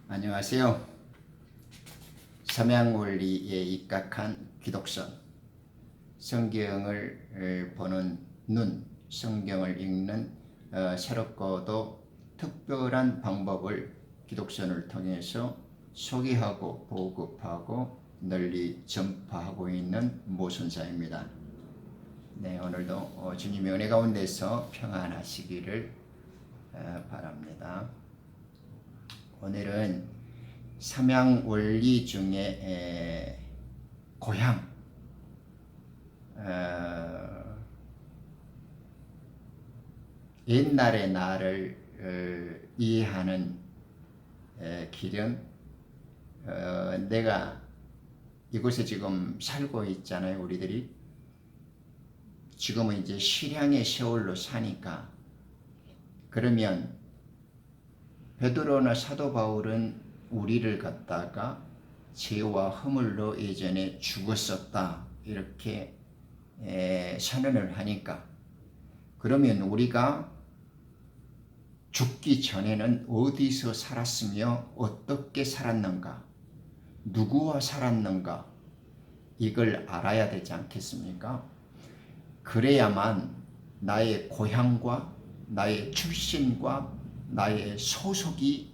안녕하세요. 삼양원리에 입각한 기독선, 성경을 보는 눈, 성경을 읽는 새롭고도 특별한 방법을 기독선을 통해서 소개하고 보급하고 널리 전파하고 있는 모선사입니다. 네, 오늘도 주님의 은혜 가운데서 평안하시기를 바랍니다. 오늘은 삼양원리 중에 고향, 옛날의 나를 이해하는 길은 내가 이곳에 지금 살고 있잖아요. 우리들이 지금은 이제 실향의 세월로 사니까, 그러면 베드로나 사도 바울은 우리를 갖다가 죄와 허물로 예전에 죽었었다 이렇게 선언을 하니까, 그러면 우리가 죽기 전에는 어디서 살았으며 어떻게 살았는가, 누구와 살았는가, 이걸 알아야 되지 않겠습니까? 그래야만 나의 고향과 나의 출신과 나의 소속이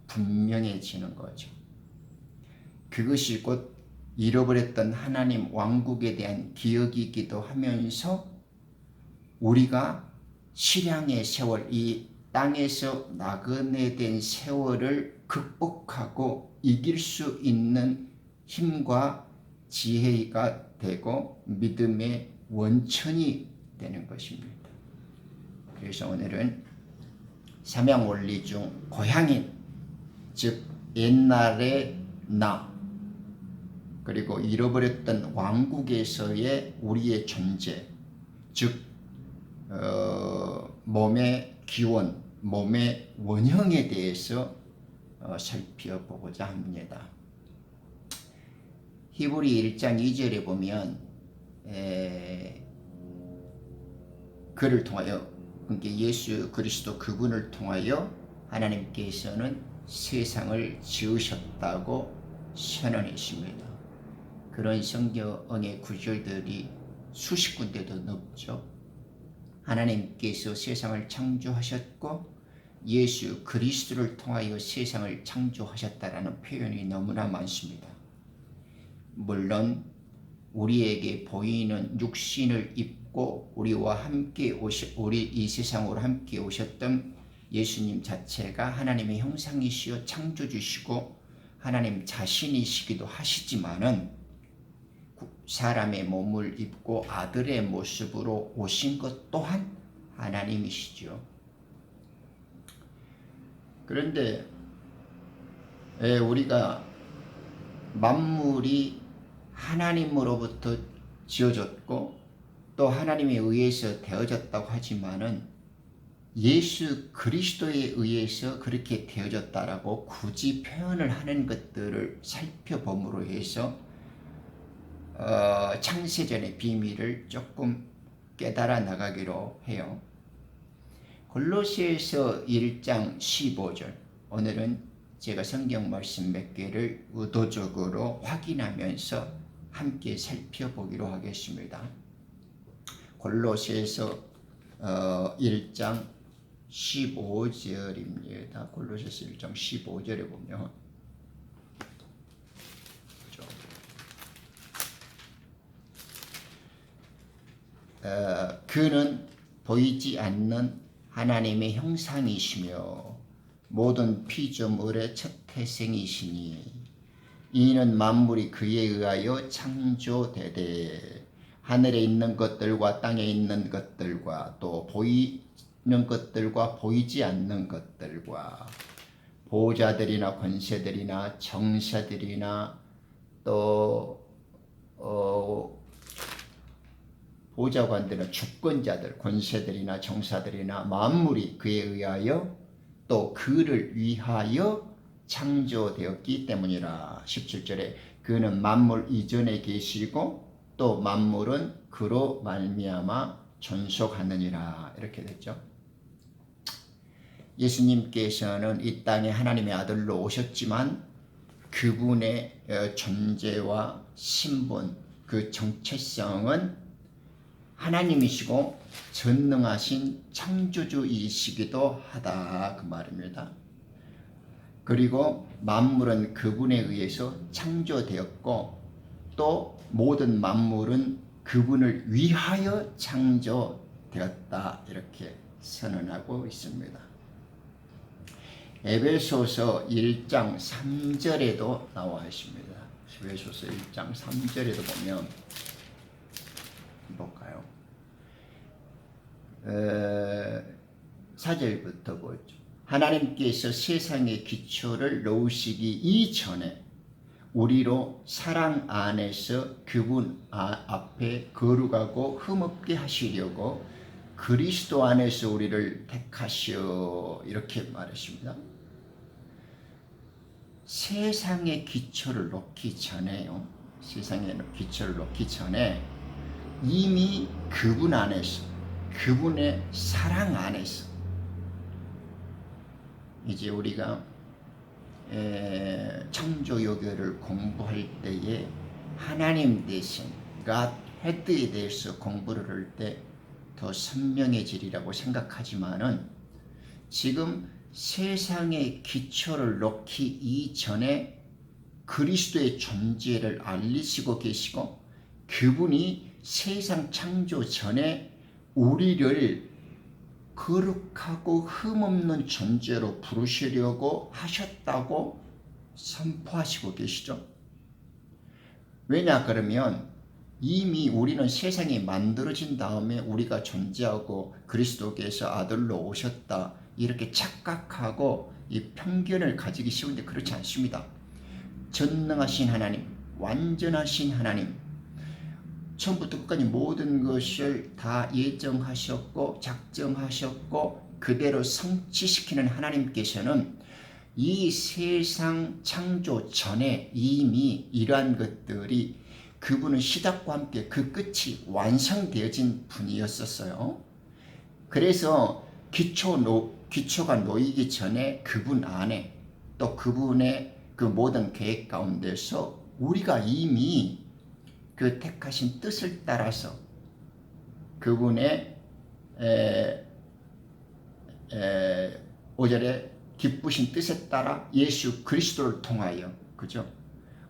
분명해지는 거죠. 그것이 곧 잃어버렸던 하나님 왕국에 대한 기억이기도 하면서 우리가 실향의 세월, 이 땅에서 나그네 된 세월을 극복하고 이길 수 있는 힘과 지혜가 되고 믿음의 원천이 되는 것입니다. 그래서 오늘은 삼양원리 중 고향인, 즉 옛날의 나, 그리고 잃어버렸던 왕국에서의 우리의 존재, 즉 몸의 기원, 몸의 원형에 대해서 살펴보고자 합니다. 히브리 1장 2절에 보면 그를 통하여, 그러니까 예수 그리스도 그분을 통하여 하나님께서는 세상을 지으셨다고 선언했습니다. 그런 성경의 구절들이 수십 군데도 넘죠. 하나님께서 세상을 창조하셨고 예수 그리스도를 통하여 세상을 창조하셨다라는 표현이 너무나 많습니다. 물론 우리에게 보이는 육신을 입고 우리와 함께 우리 이 세상으로 함께 오셨던 예수님 자체가 하나님의 형상이시여 창조주시고 하나님 자신이시기도 하시지만은 사람의 몸을 입고 아들의 모습으로 오신 것 또한 하나님이시죠. 그런데 우리가 만물이 하나님으로부터 지어졌고 또 하나님에 의해서 되어졌다고 하지만은 예수 그리스도에 의해서 그렇게 되어졌다라고 굳이 표현을 하는 것들을 살펴봄으로 해서 창세전의 비밀을 조금 깨달아 나가기로 해요. 골로새서 1장 15절, 오늘은 제가 성경 말씀 몇 개를 의도적으로 확인하면서 함께 살펴보기로 하겠습니다. 골로새서 1장 15절입니다. 골로새서 1장 15절에 보면 그는 보이지 않는 하나님의 형상이시며 모든 피조물의 첫 태생이시니 이는 만물이 그에 의하여 창조되되 하늘에 있는 것들과 땅에 있는 것들과 또 보이는 것들과 보이지 않는 것들과 보좌들이나 권세들이나 정사들이나 또 보좌관들이나 주권자들, 권세들이나 정사들이나 만물이 그에 의하여 또 그를 위하여 창조되었기 때문이라. 17절에 그는 만물 이전에 계시고 또 만물은 그로 말미암아 존속하느니라 이렇게 됐죠. 예수님께서는 이 땅에 하나님의 아들로 오셨지만 그분의 존재와 신분, 그 정체성은 하나님이시고 전능하신 창조주이시기도 하다 그 말입니다. 그리고 만물은 그분에 의해서 창조되었고 또 모든 만물은 그분을 위하여 창조되었다 이렇게 선언하고 있습니다. 에베소서 1장 3절에도 나와 있습니다. 에베소서 1장 3절에도 보면 볼까요? 4절부터 보죠. 하나님께서 세상의 기초를 놓으시기 이전에 우리로 사랑 안에서 그분 앞에 거룩하고 흠없게 하시려고 그리스도 안에서 우리를 택하시어 이렇게 말했습니다. 세상의 기초를 놓기 전에요. 세상의 기초를 놓기 전에 이미 그분 안에서 그분의 사랑 안에서 이제 우리가 창조요교를 공부할 때에 하나님 대신 God 헤드에 대해서 공부를 할 때 더 선명해지리라고 생각하지만은 지금 세상의 기초를 놓기 이전에 그리스도의 존재를 알리시고 계시고 그분이 세상 창조 전에 우리를 거룩하고 흠없는 존재로 부르시려고 하셨다고 선포하시고 계시죠. 왜냐 그러면 이미 우리는 세상이 만들어진 다음에 우리가 존재하고 그리스도께서 아들로 오셨다 이렇게 착각하고 이 편견을 가지기 쉬운데 그렇지 않습니다. 전능하신 하나님, 완전하신 하나님, 처음부터 끝까지 모든 것을 다 예정하셨고 작정하셨고 그대로 성취시키는 하나님께서는 이 세상 창조 전에 이미 이러한 것들이 그분은 시작과 함께 그 끝이 완성되어진 분이었었어요. 그래서 기초가 놓이기 전에 그분 안에 또 그분의 그 모든 계획 가운데서 우리가 이미 그 택하신 뜻을 따라서 그분의 5절에 기쁘신 뜻에 따라 예수 그리스도를 통하여 그죠?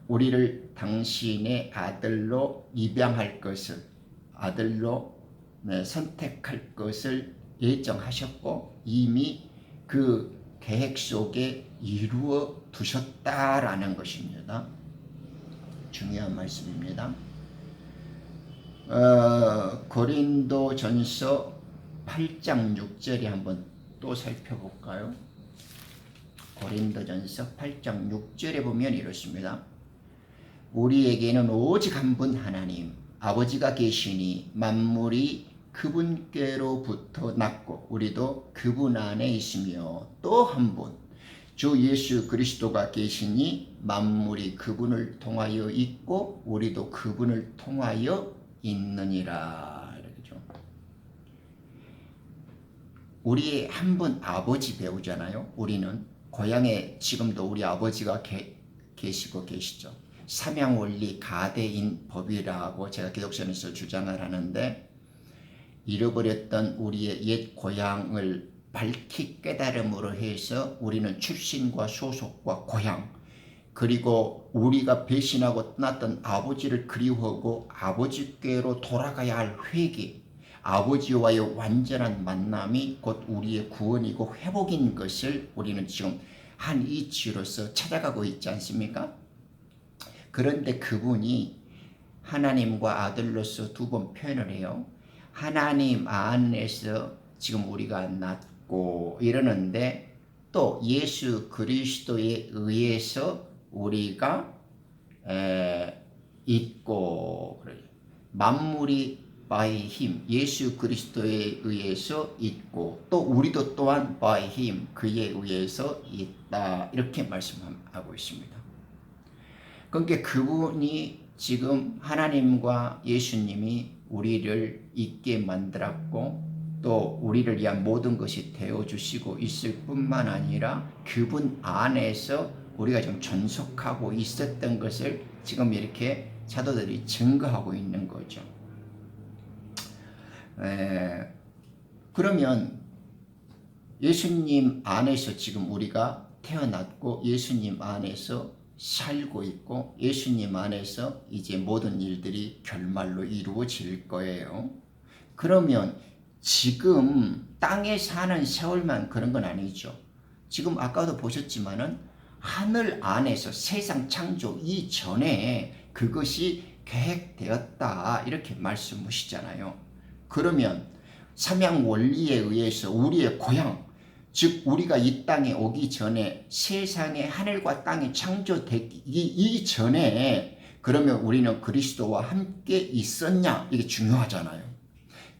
우리를 당신의 아들로 입양할 것을 아들로 선택할 것을 예정하셨고 이미 그 계획 속에 이루어 두셨다라는 것입니다. 중요한 말씀입니다. 고린도전서 8장 6절에 한번 또 살펴볼까요? 고린도전서 8장 6절에 보면 이렇습니다. 우리에게는 오직 한 분 하나님 아버지가 계시니 만물이 그분께로부터 났고 우리도 그분 안에 있으며 또 한 분 주 예수 그리스도가 계시니 만물이 그분을 통하여 있고 우리도 그분을 통하여 있느니라. 이렇게죠. 우리 한 분 아버지 배우잖아요. 우리는 고향에 지금도 우리 아버지가 계시고 계시죠. 삼양원리 가대인 법이라고 제가 기독선에서 주장을 하는데 잃어버렸던 우리의 옛 고향을 밝히 깨달음으로 해서 우리는 출신과 소속과 고향 그리고 우리가 배신하고 떠났던 아버지를 그리워하고 아버지께로 돌아가야 할 회개 아버지와의 완전한 만남이 곧 우리의 구원이고 회복인 것을 우리는 지금 한 이치로서 찾아가고 있지 않습니까? 그런데 그분이 하나님과 아들로서 두 번 표현을 해요. 하나님 안에서 지금 우리가 낳고 이러는데 또 예수 그리스도에 의해서 우리가 있고 만물이 by him 예수 그리스도에 의해서 있고 또 우리도 또한 by him 그에 의해서 있다 이렇게 말씀하고 있습니다. 그러니까 그분이 지금 하나님과 예수님이 우리를 있게 만들었고 또 우리를 위한 모든 것이 되어주시고 있을 뿐만 아니라 그분 안에서 우리가 좀 존속하고 있었던 것을 지금 이렇게 사도들이 증거하고 있는 거죠. 그러면 예수님 안에서 지금 우리가 태어났고 예수님 안에서 살고 있고 예수님 안에서 이제 모든 일들이 결말로 이루어질 거예요. 그러면 지금 땅에 사는 세월만 그런 건 아니죠. 지금 아까도 보셨지만은 하늘 안에서 세상 창조 이전에 그것이 계획되었다 이렇게 말씀하시잖아요. 그러면 삼양 원리에 의해서 우리의 고향, 즉 우리가 이 땅에 오기 전에 세상에 하늘과 땅이 창조되기 이전에 그러면 우리는 그리스도와 함께 있었냐 이게 중요하잖아요.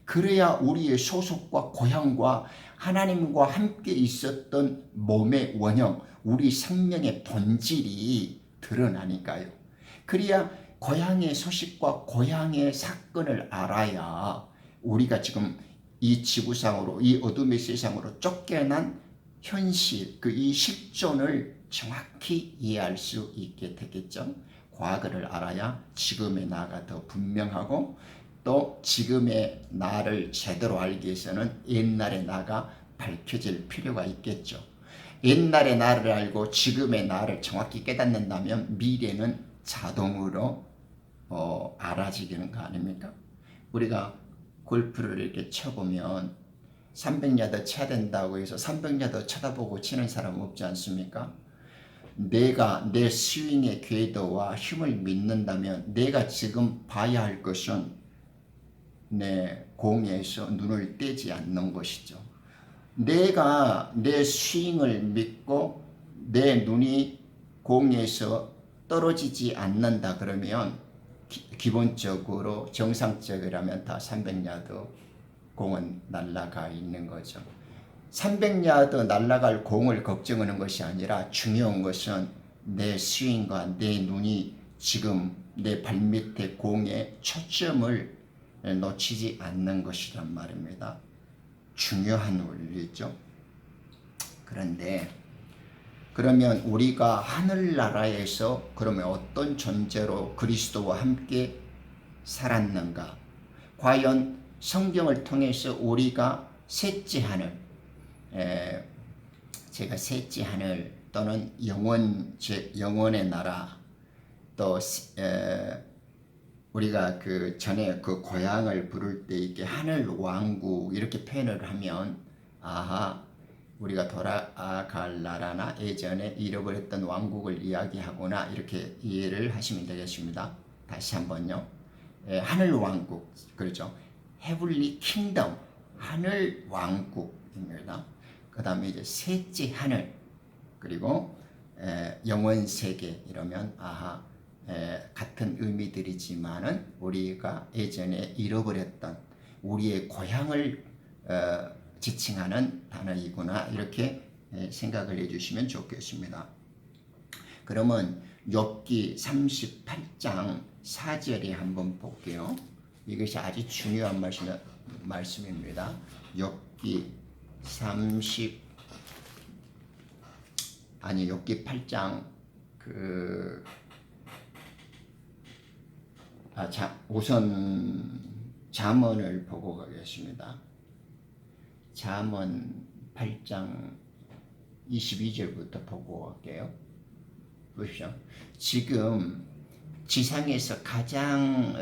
그래야 우리의 소속과 고향과 하나님과 함께 있었던 몸의 원형, 우리 생명의 본질이 드러나니까요. 그래야 고향의 소식과 고향의 사건을 알아야 우리가 지금 이 지구상으로 이 어둠의 세상으로 쫓겨난 현실 이 실존을 정확히 이해할 수 있게 되겠죠. 과거를 알아야 지금의 나가 더 분명하고 또 지금의 나를 제대로 알기 위해서는 옛날의 나가 밝혀질 필요가 있겠죠. 옛날의 나를 알고 지금의 나를 정확히 깨닫는다면 미래는 자동으로 알아지는 거 아닙니까? 우리가 골프를 이렇게 쳐보면 300야드 쳐야 된다고 해서 300야드 쳐다보고 치는 사람 없지 않습니까? 내가 내 스윙의 궤도와 힘을 믿는다면 내가 지금 봐야 할 것은 내 공에서 눈을 떼지 않는 것이죠. 내가 내 스윙을 믿고 내 눈이 공에서 떨어지지 않는다 그러면 기본적으로 정상적이라면 다 300야드 공은 날아가 있는 거죠. 300야드 날아갈 공을 걱정하는 것이 아니라 중요한 것은 내 스윙과 내 눈이 지금 내 발밑에 공에 초점을 놓치지 않는 것이란 말입니다. 중요한 원리죠. 그런데 그러면 우리가 하늘나라에서 그러면 어떤 존재로 그리스도와 함께 살았는가? 과연 성경을 통해서 우리가 셋째 하늘, 제가 셋째 하늘 또는 영원의 나라, 또 우리가 그 전에 그 고향을 부를 때 이렇게 하늘 왕국 이렇게 표현을 하면 아하. 우리가 돌아갈 나라나 예전에 잃어버렸던 왕국을 이야기하거나 이렇게 이해를 하시면 되겠습니다. 다시 한번요. 하늘 왕국, 그렇죠. Heavenly Kingdom, 하늘 왕국입니다. 그 다음에 이제 셋째 하늘, 그리고 영원 세계 이러면 아하, 같은 의미들이지만은 우리가 예전에 잃어버렸던 우리의 고향을 지칭하는 단어이구나 이렇게 생각을 해주시면 좋겠습니다. 그러면 욥기 38장 4절에 한번 볼게요. 이것이 아주 중요한 말씀입니다. 욥기 8장 우선 잠언을 보고 가겠습니다. 잠언 8장 22절부터 보고 갈게요. 보십시오. 지금 지상에서 가장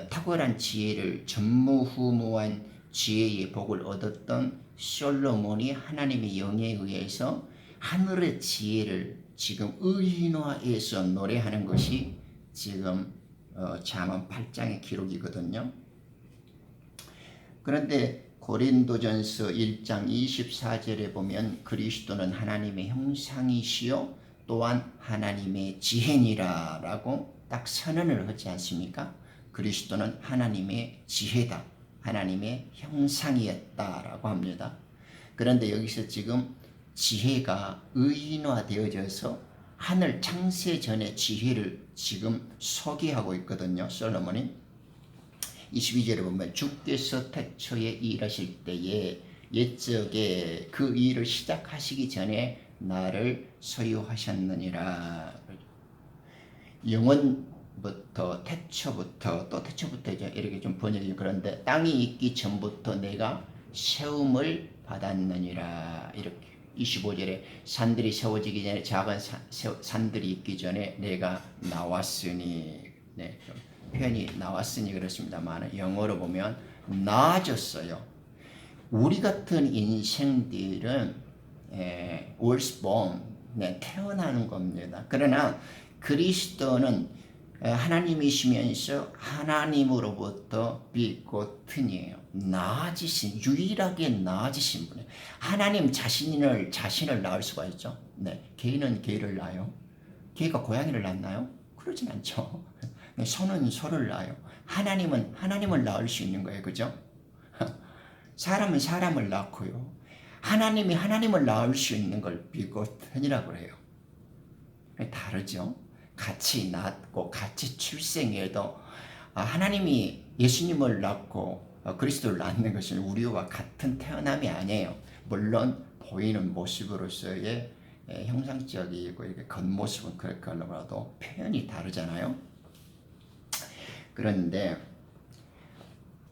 탁월한 지혜를 전무후무한 지혜의 복을 얻었던 솔로몬이 하나님의 영에 의해서 하늘의 지혜를 지금 의인화해서 노래하는 것이 지금 잠언 8장의 기록이거든요. 그런데 고린도전서 1장 24절에 보면 그리스도는 하나님의 형상이시요 또한 하나님의 지혜니라 라고 딱 선언을 하지 않습니까? 그리스도는 하나님의 지혜다. 하나님의 형상이었다 라고 합니다. 그런데 여기서 지금 지혜가 의인화되어져서 하늘 창세 전의 지혜를 지금 소개하고 있거든요. 솔로몬이. 22절에 보면 주께서 태초에 일하실 때에 옛적에 그 일을 시작하시기 전에 나를 소유하셨느니라. 영원부터 태초부터 또 태초부터 이렇게 좀 번역이 그런데 땅이 있기 전부터 내가 세움을 받았느니라. 이렇게 25절에 산들이 세워지기 전에 작은 산들이 있기 전에 내가 나왔으니. 네, 표현이 나왔으니 그렇습니다만 영어로 보면 나아졌어요. 우리 같은 인생들은 was born, 네, 태어나는 겁니다. 그러나 그리스도는 하나님이시면서 하나님으로부터 비고튼이에요. 나아지신, 유일하게 나아지신 분이에요. 하나님 자신을 낳을 수가 있죠. 네, 개는 개를 낳아요. 개가 고양이를 낳나요? 그러진 않죠. 소는 소를 낳아요. 하나님은 하나님을 낳을 수 있는 거예요. 그죠? 사람은 사람을 낳고요. 하나님이 하나님을 낳을 수 있는 걸 비고튼이라고 해요. 다르죠? 같이 낳고 같이 출생해도 하나님이 예수님을 낳고 그리스도를 낳는 것은 우리와 같은 태어남이 아니에요. 물론 보이는 모습으로서의 형상적이고 이렇게 겉모습은 그렇더라도 표현이 다르잖아요. 그런데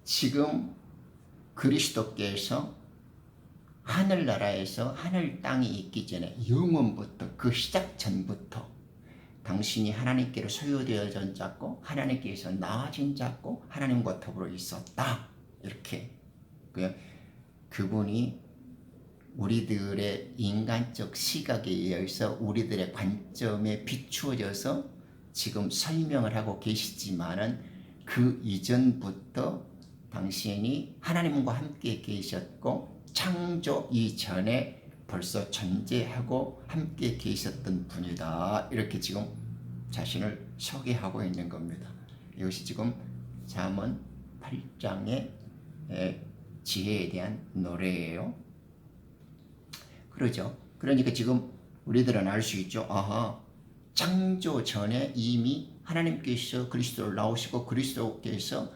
지금 그리스도께서 하늘나라에서 하늘 땅이 있기 전에 영원부터 그 시작 전부터 당신이 하나님께로 소유되어진 자고 하나님께서 나아진 자고 하나님과 더불어 있었다. 이렇게 그분이 우리들의 인간적 시각에 의해서 우리들의 관점에 비추어져서 지금 설명을 하고 계시지만은 그 이전부터 당신이 하나님과 함께 계셨고 창조 이전에 벌써 존재하고 함께 계셨던 분이다. 이렇게 지금 자신을 소개하고 있는 겁니다. 이것이 지금 잠언 8장의 지혜에 대한 노래예요. 그러죠. 그러니까 지금 우리들은 알 수 있죠. 아하, 창조 전에 이미 하나님께서 그리스도를 낳으시고 그리스도께서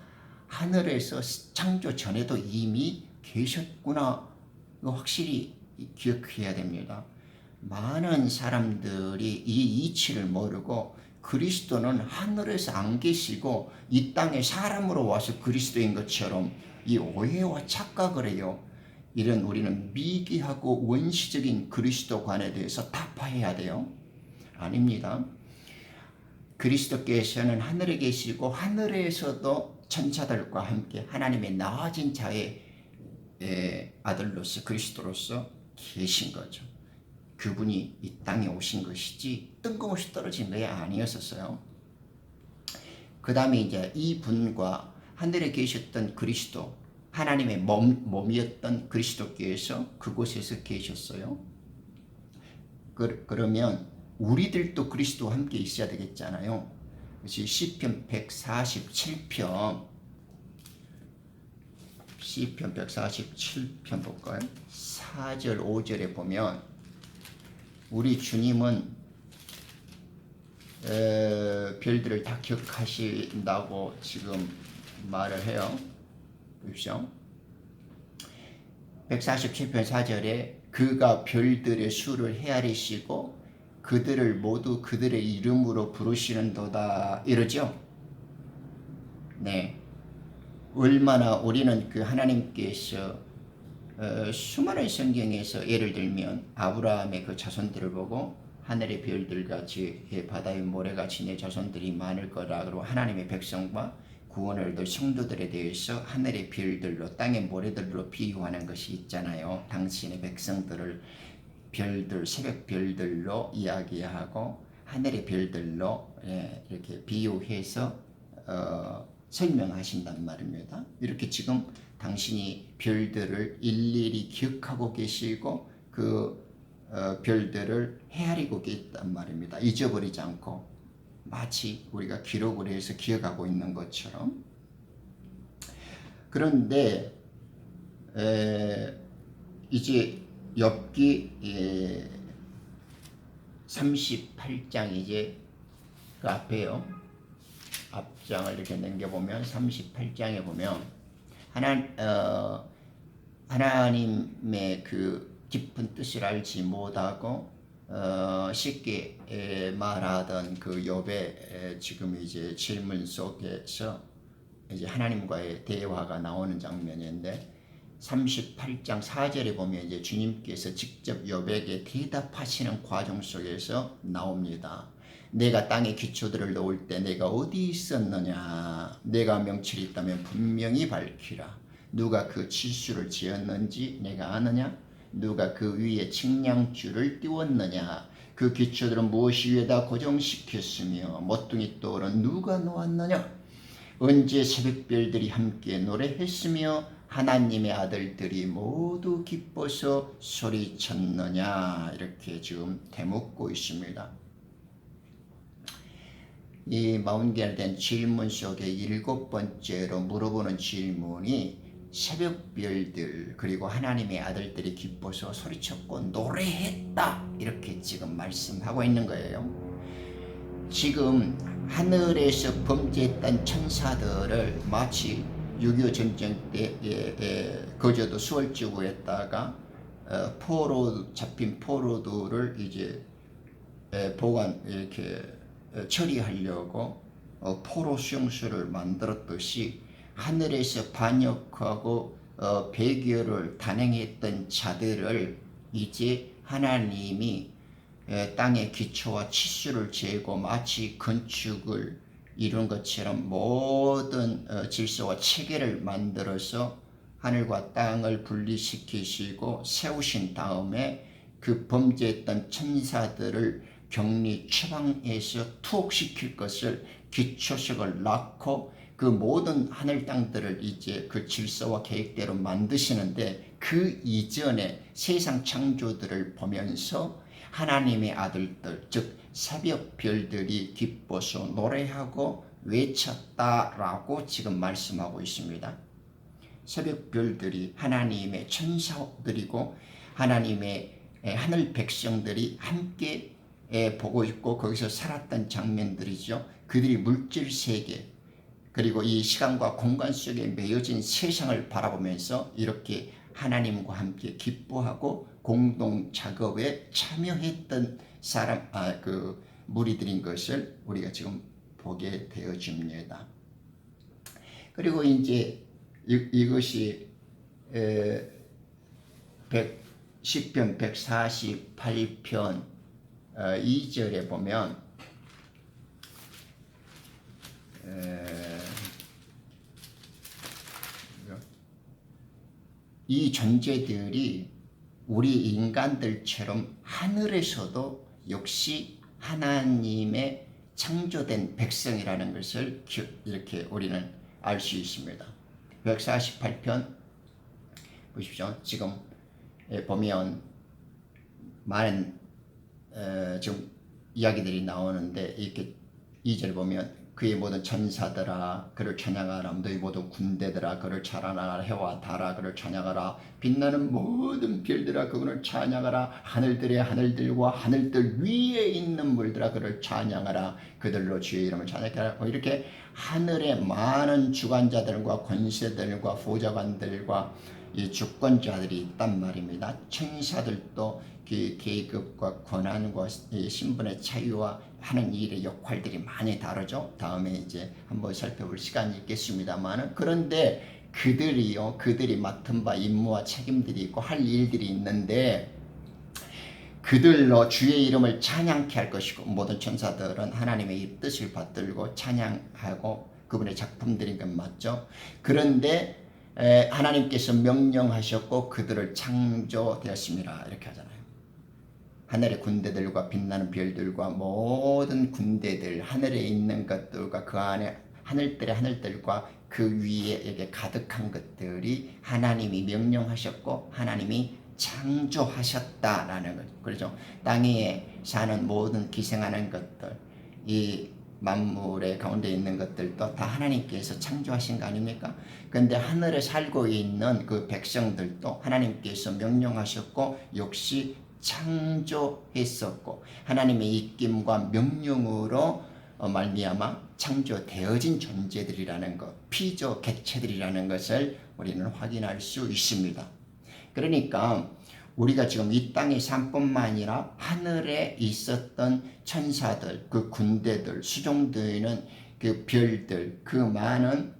하늘에서 창조 전에도 이미 계셨구나. 이거 확실히 기억해야 됩니다. 많은 사람들이 이 이치를 모르고 그리스도는 하늘에서 안 계시고 이 땅에 사람으로 와서 그리스도인 것처럼 이 오해와 착각을 해요. 이런 우리는 미개하고 원시적인 그리스도관에 대해서 타파해야 돼요. 아닙니다. 그리스도께서는 하늘에 계시고 하늘에서도 천사들과 함께 하나님의 나아진 자의 아들로서 그리스도로서 계신 거죠. 그분이 이 땅에 오신 것이지 뜬금없이 떨어진 게 아니었었어요. 그 다음에 이제 이 분과 하늘에 계셨던 그리스도, 하나님의 몸이었던 그리스도께서 그곳에서 계셨어요. 그러면 우리들도 그리스도와 함께 있어야 되겠잖아요. 그래서 시편 147편 시편 147편 볼까요? 4절 5절에 보면 우리 주님은 별들을 다 기억하신다고 지금 말을 해요. 보십시오. 147편 4절에 그가 별들의 수를 헤아리시고 그들을 모두 그들의 이름으로 부르시는도다 이러죠. 네, 얼마나 우리는 그 하나님께서 수많은 성경에서 예를 들면 아브라함의 그 자손들을 보고 하늘의 별들같이 바다의 모래같이 내 자손들이 많을 거라. 그리고 하나님의 백성과 구원을 얻을 성도들에 대해서 하늘의 별들로 땅의 모래들로 비유하는 것이 있잖아요. 당신의 백성들을 별들, 새벽 별들로 이야기하고 하늘의 별들로 이렇게 비유해서 설명하신단 말입니다. 이렇게 지금 당신이 별들을 일일이 기억하고 계시고 그 별들을 헤아리고 계시단 말입니다. 잊어버리지 않고 마치 우리가 기록을 해서 기억하고 있는 것처럼. 그런데 이제 욥기 38장 이제 그 앞에요. 앞장을 이렇게 넘겨보면 38장에 보면 하나님의 그 깊은 뜻을 알지 못하고 쉽게 말하던 그 욥의 지금 이제 질문 속에서 이제 하나님과의 대화가 나오는 장면인데 38장 4절에 보면 이제 주님께서 직접 욥에게 대답하시는 과정 속에서 나옵니다. 내가 땅에 기초들을 놓을 때 내가 어디 있었느냐? 내가 명철이 있다면 분명히 밝히라. 누가 그 치수를 지었는지 내가 아느냐? 누가 그 위에 측량줄을 띄웠느냐? 그 기초들은 무엇이 위에다 고정시켰으며 모퉁이 돌은 누가 놓았느냐? 언제 새벽별들이 함께 노래했으며 하나님의 아들들이 모두 기뻐서 소리쳤느냐? 이렇게 지금 되묻고 있습니다. 이 마운게된 질문 속에 7번째로 물어보는 질문이 새벽별들 그리고 하나님의 아들들이 기뻐서 소리쳤고 노래했다 이렇게 지금 말씀하고 있는 거예요. 지금 하늘에서 범죄했던 천사들을 마치 6.25 전쟁 때 거제도 수월지구에다가 잡힌 포로들을 이제 보관 이렇게 처리하려고 포로 수용소를 만들었듯이 하늘에서 반역하고 배교를 단행했던 자들을 이제 하나님이 땅의 기초와 치수를 재고 마치 건축을 이룬 것처럼 모든 질서와 체계를 만들어서 하늘과 땅을 분리시키시고 세우신 다음에 그 범죄했던 천사들을 격리 처방해서 투옥시킬 것을 기초석을 낳고 그 모든 하늘 땅들을 이제 그 질서와 계획대로 만드시는데 그 이전에 세상 창조들을 보면서 하나님의 아들들 즉 새벽 별들이 기뻐서 노래하고 외쳤다라고 지금 말씀하고 있습니다. 새벽 별들이 하나님의 천사들이고 하나님의 하늘 백성들이 함께 보고 있고 거기서 살았던 장면들이죠. 그들이 물질 세계 그리고 이 시간과 공간 속에 매여진 세상을 바라보면서 이렇게 하나님과 함께 기뻐하고 공동 작업에 참여했던 그 무리들인 것을 우리가 지금 보게 되어집니다. 그리고 이제 이것이 시편 148편 2절에 보면 이 존재들이 우리 인간들처럼 하늘에서도 역시 하나님의 창조된 백성이라는 것을 이렇게 우리는 알 수 있습니다. 148편 보십시오. 지금 보면 많은 지금 이야기들이 나오는데 이렇게 2절 보면 그의 모든 천사들아 그를 찬양하라. 너희 모든 군대들아 그를 찬양하라. 해와 달아 그를 찬양하라. 빛나는 모든 별들아 그분을 찬양하라. 하늘들의 하늘들과 하늘들 위에 있는 물들아 그를 찬양하라. 그들로 주의 이름을 찬양하라. 이렇게 하늘의 많은 주관자들과 권세들과 보좌관들과 이 주권자들이 있단 말입니다. 천사들도 그 계급과 권한과 신분의 차이와 하는 일의 역할들이 많이 다르죠. 다음에 이제 한번 살펴볼 시간이 있겠습니다만 그런데 그들이 맡은 바 임무와 책임들이 있고 할 일들이 있는데 그들로 주의 이름을 찬양케 할 것이고 모든 천사들은 하나님의 뜻을 받들고 찬양하고 그분의 작품들인 건 맞죠. 그런데 하나님께서 명령하셨고 그들을 창조되었습니다. 이렇게 하잖아요. 하늘의 군대들과 빛나는 별들과 모든 군대들 하늘에 있는 것들과 그 안에 하늘들의 하늘들과 그 위에 이렇게 가득한 것들이 하나님이 명령하셨고 하나님이 창조하셨다라는 거죠. 그렇죠. 땅에 사는 모든 기생하는 것들 이 만물의 가운데 있는 것들도 다 하나님께서 창조하신 거 아닙니까? 그런데 하늘에 살고 있는 그 백성들도 하나님께서 명령하셨고 역시 창조했었고 하나님의 입김과 명령으로 말미암아 창조되어진 존재들이라는 것, 피조 객체들이라는 것을 우리는 확인할 수 있습니다. 그러니까 우리가 지금 이 땅의 삶뿐만 아니라 하늘에 있었던 천사들, 그 군대들, 수종되는 그 별들, 그 많은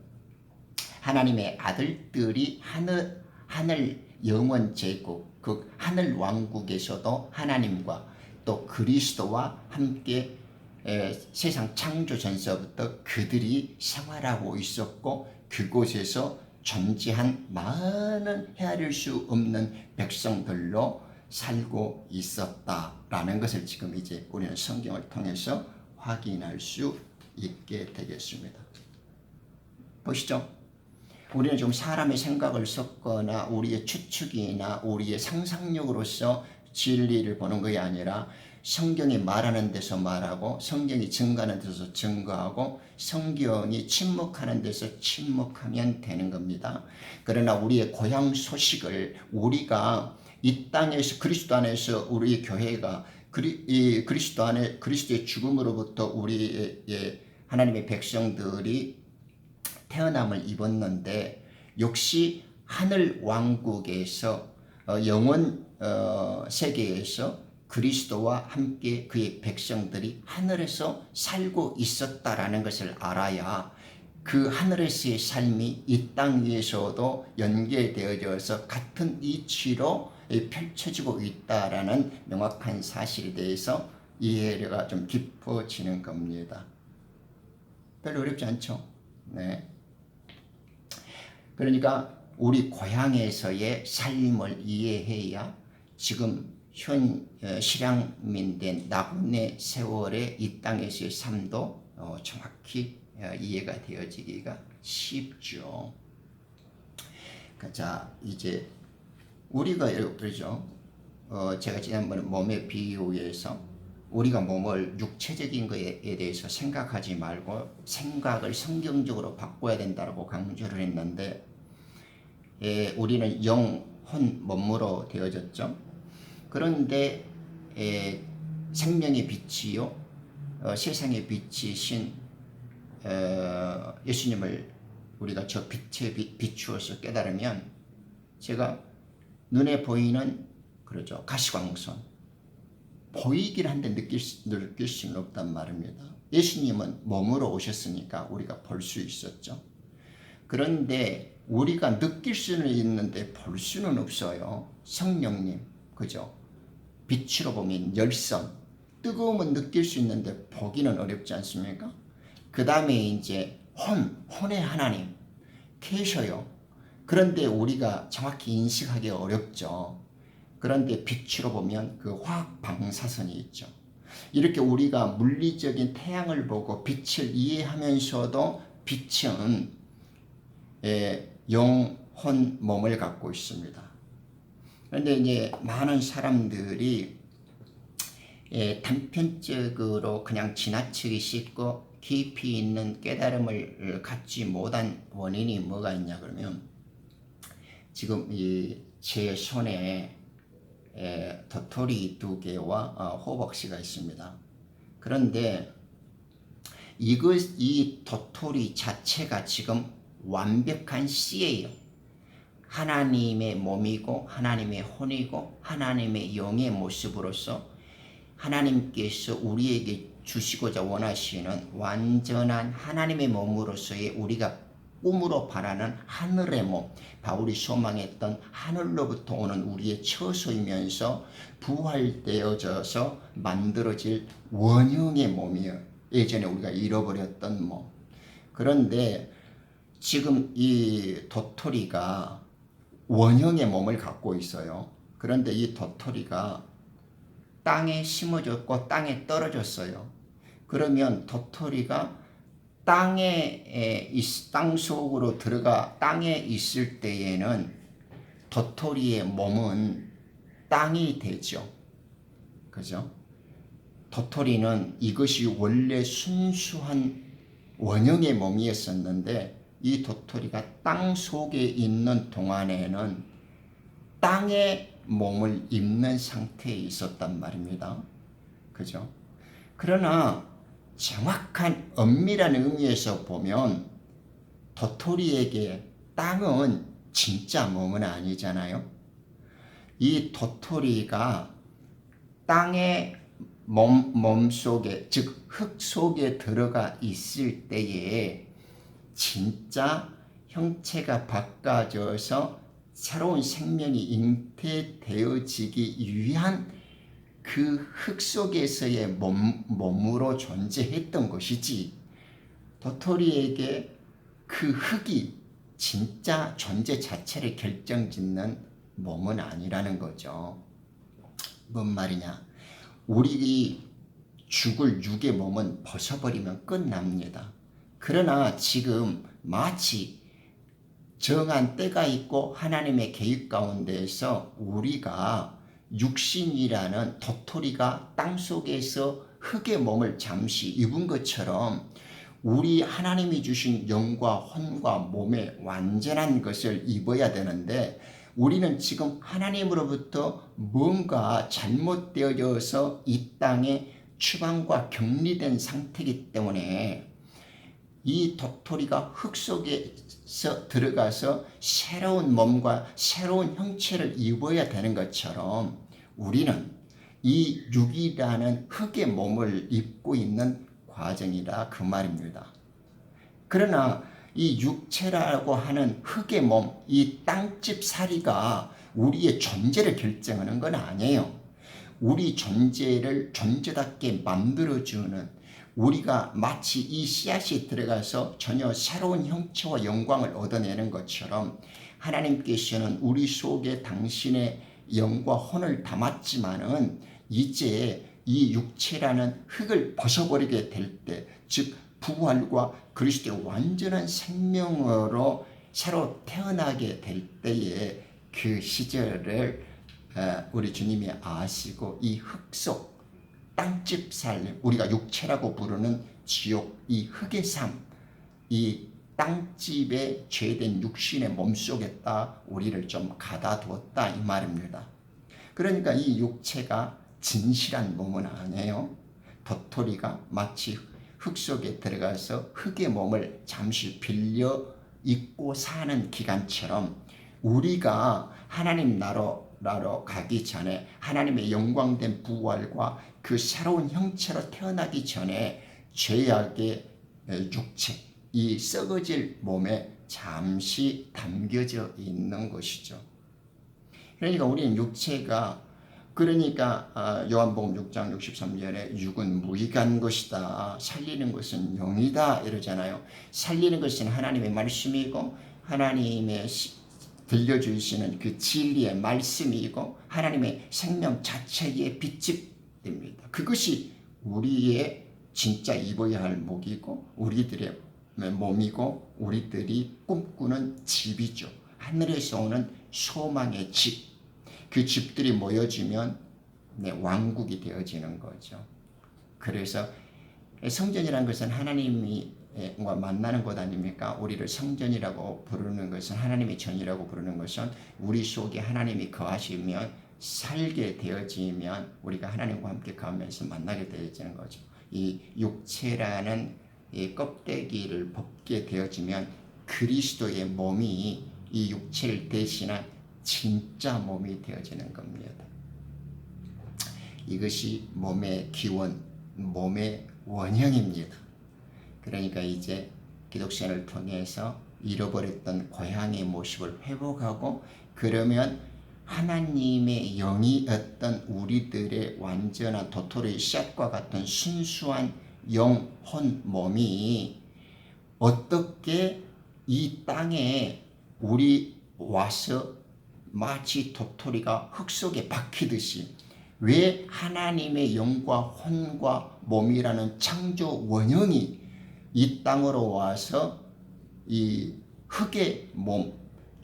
하나님의 아들들이 하늘 영원 제국, 그 하늘 왕국에서도 하나님과 또 그리스도와 함께 세상 창조 전서부터 그들이 생활하고 있었고, 그곳에서 존재한 많은 헤아릴 수 없는 백성들로 살고 있었다라는 것을 지금 이제 우리는 성경을 통해서 확인할 수 있게 되겠습니다. 보시죠. 우리는 좀 사람의 생각을 섞거나 우리의 추측이나 우리의 상상력으로서 진리를 보는 것이 아니라 성경이 말하는 데서 말하고, 성경이 증거하는 데서 증거하고, 성경이 침묵하는 데서 침묵하면 되는 겁니다. 그러나 우리의 고향 소식을 우리가 이 땅에서 그리스도 안에서 우리 교회가 그리스도 안에 그리스도의 죽음으로부터 우리의 하나님의 백성들이 태어남을 입었는데, 역시 하늘 왕국에서 영원 세계에서 그리스도와 함께 그의 백성들이 하늘에서 살고 있었다라는 것을 알아야 그 하늘에서의 삶이 이 땅 위에서도 연계되어져서 같은 이치로 펼쳐지고 있다라는 명확한 사실에 대해서 이해가 좀 깊어지는 겁니다. 별로 어렵지 않죠? 네. 그러니까 우리 고향에서의 삶을 이해해야 지금 현 실향민된 나훈의 세월의 이 땅에서의 삶도 정확히 이해가 되어지기가 쉽죠. 자, 이제 우리가 그러죠. 제가 지난번에 몸의 비유에서 우리가 몸을 육체적인 것에 대해서 생각하지 말고 생각을 성경적으로 바꿔야 된다고 강조를 했는데, 우리는 영, 혼, 몸으로 되어졌죠. 그런데 생명의 빛이요, 세상의 빛이신 예수님을 우리가 저 빛에 비추어서 깨달으면, 제가 눈에 보이는 그러죠, 가시광선 보이긴 한데 느낄 수는 없단 말입니다. 예수님은 몸으로 오셨으니까 우리가 볼 수 있었죠. 그런데 우리가 느낄 수는 있는데 볼 수는 없어요. 성령님, 그죠? 빛으로 보면 열선, 뜨거움은 느낄 수 있는데 보기는 어렵지 않습니까? 그 다음에 이제 혼의 하나님 계셔요. 그런데 우리가 정확히 인식하기 어렵죠. 그런데 빛으로 보면 그 화학 방사선이 있죠. 이렇게 우리가 물리적인 태양을 보고 빛을 이해하면서도 빛은 영, 혼, 몸을 갖고 있습니다. 그런데 이제 많은 사람들이 단편적으로 그냥 지나치기 쉽고 깊이 있는 깨달음을 갖지 못한 원인이 뭐가 있냐 그러면, 지금 제 손에 도토리 2개와 호박씨가 있습니다. 그런데 이 도토리 자체가 지금 완벽한 씨예요. 하나님의 몸이고 하나님의 혼이고 하나님의 영의 모습으로서 하나님께서 우리에게 주시고자 원하시는 완전한 하나님의 몸으로서의 우리가 꿈으로 바라는 하늘의 몸, 바울이 소망했던 하늘로부터 오는 우리의 처소이면서 부활되어져서 만들어질 원형의 몸이에요. 예전에 우리가 잃어버렸던 몸. 그런데 지금 이 도토리가 원형의 몸을 갖고 있어요. 그런데 이 도토리가 땅에 심어졌고 땅에 떨어졌어요. 그러면 도토리가 땅 속으로 들어가 땅에 있을 때에는 도토리의 몸은 땅이 되죠. 그죠? 도토리는 이것이 원래 순수한 원형의 몸이었었는데, 이 도토리가 땅 속에 있는 동안에는 땅의 몸을 입는 상태에 있었단 말입니다. 그죠? 그러나 정확한 엄밀한 의미에서 보면 도토리에게 땅은 진짜 몸은 아니잖아요. 이 도토리가 땅의 몸 속에, 즉 흙 속에 들어가 있을 때에 진짜 형체가 바꿔져서 새로운 생명이 잉태되어지기 위한 그 흙 속에서의 몸으로 존재했던 것이지, 도토리에게 그 흙이 진짜 존재 자체를 결정짓는 몸은 아니라는 거죠. 뭔 말이냐? 우리 죽을 육의 몸은 벗어버리면 끝납니다. 그러나 지금 마치 정한 때가 있고 하나님의 계획 가운데에서 우리가 육신이라는 도토리가 땅속에서 흙의 몸을 잠시 입은 것처럼 우리 하나님이 주신 영과 혼과 몸의 완전한 것을 입어야 되는데, 우리는 지금 하나님으로부터 뭔가 잘못되어져서 이 땅에 추방과 격리된 상태이기 때문에 이 도토리가 흙 속에서 들어가서 새로운 몸과 새로운 형체를 입어야 되는 것처럼 우리는 이 육이라는 흙의 몸을 입고 있는 과정이라 그 말입니다. 그러나 이 육체라고 하는 흙의 몸, 이 땅집 살이가 우리의 존재를 결정하는 건 아니에요. 우리 존재를 존재답게 만들어주는, 우리가 마치 이 씨앗이 들어가서 전혀 새로운 형체와 영광을 얻어내는 것처럼 하나님께서는 우리 속에 당신의 영과 혼을 담았지만은 이제 이 육체라는 흙을 벗어버리게 될 때, 즉 부활과 그리스도의 완전한 생명으로 새로 태어나게 될 때에 그 시절을 우리 주님이 아시고 이 흙 속 땅집 삶, 우리가 육체라고 부르는 지옥, 이 흙의 삶, 이 땅집에 죄된 육신의 몸속에다 우리를 좀 가다 두었다 이 말입니다. 그러니까 이 육체가 진실한 몸은 아니에요. 도토리가 마치 흙 속에 들어가서 흙의 몸을 잠시 빌려 입고 사는 기간처럼 우리가 하나님 나라로 가기 전에, 하나님의 영광된 부활과 그 새로운 형체로 태어나기 전에 죄악의 육체, 이 썩어질 몸에 잠시 담겨져 있는 것이죠. 그러니까 우리는 육체가, 그러니까 요한복음 6장 63절에 육은 무익한 것이다, 살리는 것은 영이다 이러잖아요. 살리는 것은 하나님의 말씀이고 하나님의 들려주시는 그 진리의 말씀이고 하나님의 생명 자체의 빛이 됩니다. 그것이 우리의 진짜 입어야 할 목이고 우리들의 몸이고 우리들이 꿈꾸는 집이죠. 하늘에서 오는 소망의 집. 그 집들이 모여지면 왕국이 되어지는 거죠. 그래서 성전이라는 것은 하나님이 만나는 곳 아닙니까? 우리를 성전이라고 부르는 것은, 하나님의 전이라고 부르는 것은 우리 속에 하나님이 거하시면, 살게 되어지면 우리가 하나님과 함께 가면서 만나게 되어지는 거죠. 이 육체라는 이 껍데기를 벗게 되어지면 그리스도의 몸이 이 육체를 대신한 진짜 몸이 되어지는 겁니다. 이것이 몸의 기원, 몸의 원형입니다. 그러니까 이제 기독신을 통해서 잃어버렸던 고향의 모습을 회복하고, 그러면 하나님의 영이었던 우리들의 완전한 도토리 씨앗과 같은 순수한 영, 혼, 몸이 어떻게 이 땅에 우리 와서 마치 도토리가 흙 속에 박히듯이, 왜 하나님의 영과 혼과 몸이라는 창조 원형이 이 땅으로 와서 이 흙의 몸,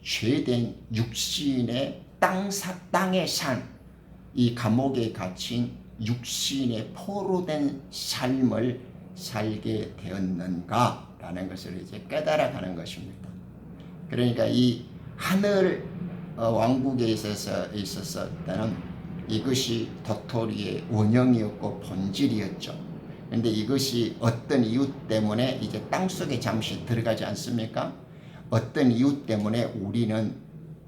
죄된 육신의 땅에 산, 이 감옥에 갇힌 육신의 포로된 삶을 살게 되었는가라는 것을 이제 깨달아가는 것입니다. 그러니까 이 하늘 왕국에 있었을 때는 이것이 도토리의 원형이었고 본질이었죠. 그런데 이것이 어떤 이유 때문에 이제 땅속에 잠시 들어가지 않습니까? 어떤 이유 때문에 우리는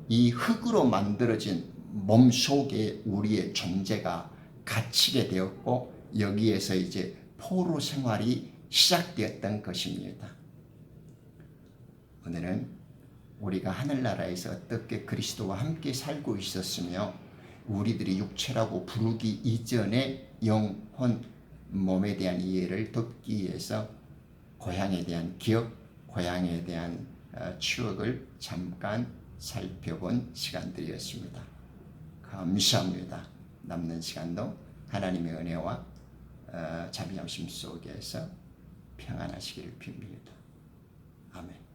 이 흙으로 만들어진 몸 속에 우리의 존재가 갇히게 되었고 여기에서 이제 포로 생활이 시작되었던 것입니다. 오늘은 우리가 하늘나라에서 어떻게 그리스도와 함께 살고 있었으며 우리들이 육체라고 부르기 이전에 영혼, 몸에 대한 이해를 돕기 위해서 고향에 대한 기억, 고향에 대한 추억을 잠깐 살펴본 시간들이었습니다. 감사합니다. 남는 시간도 하나님의 은혜와 자비하심 속에서 평안하시기를 빕니다. 아멘.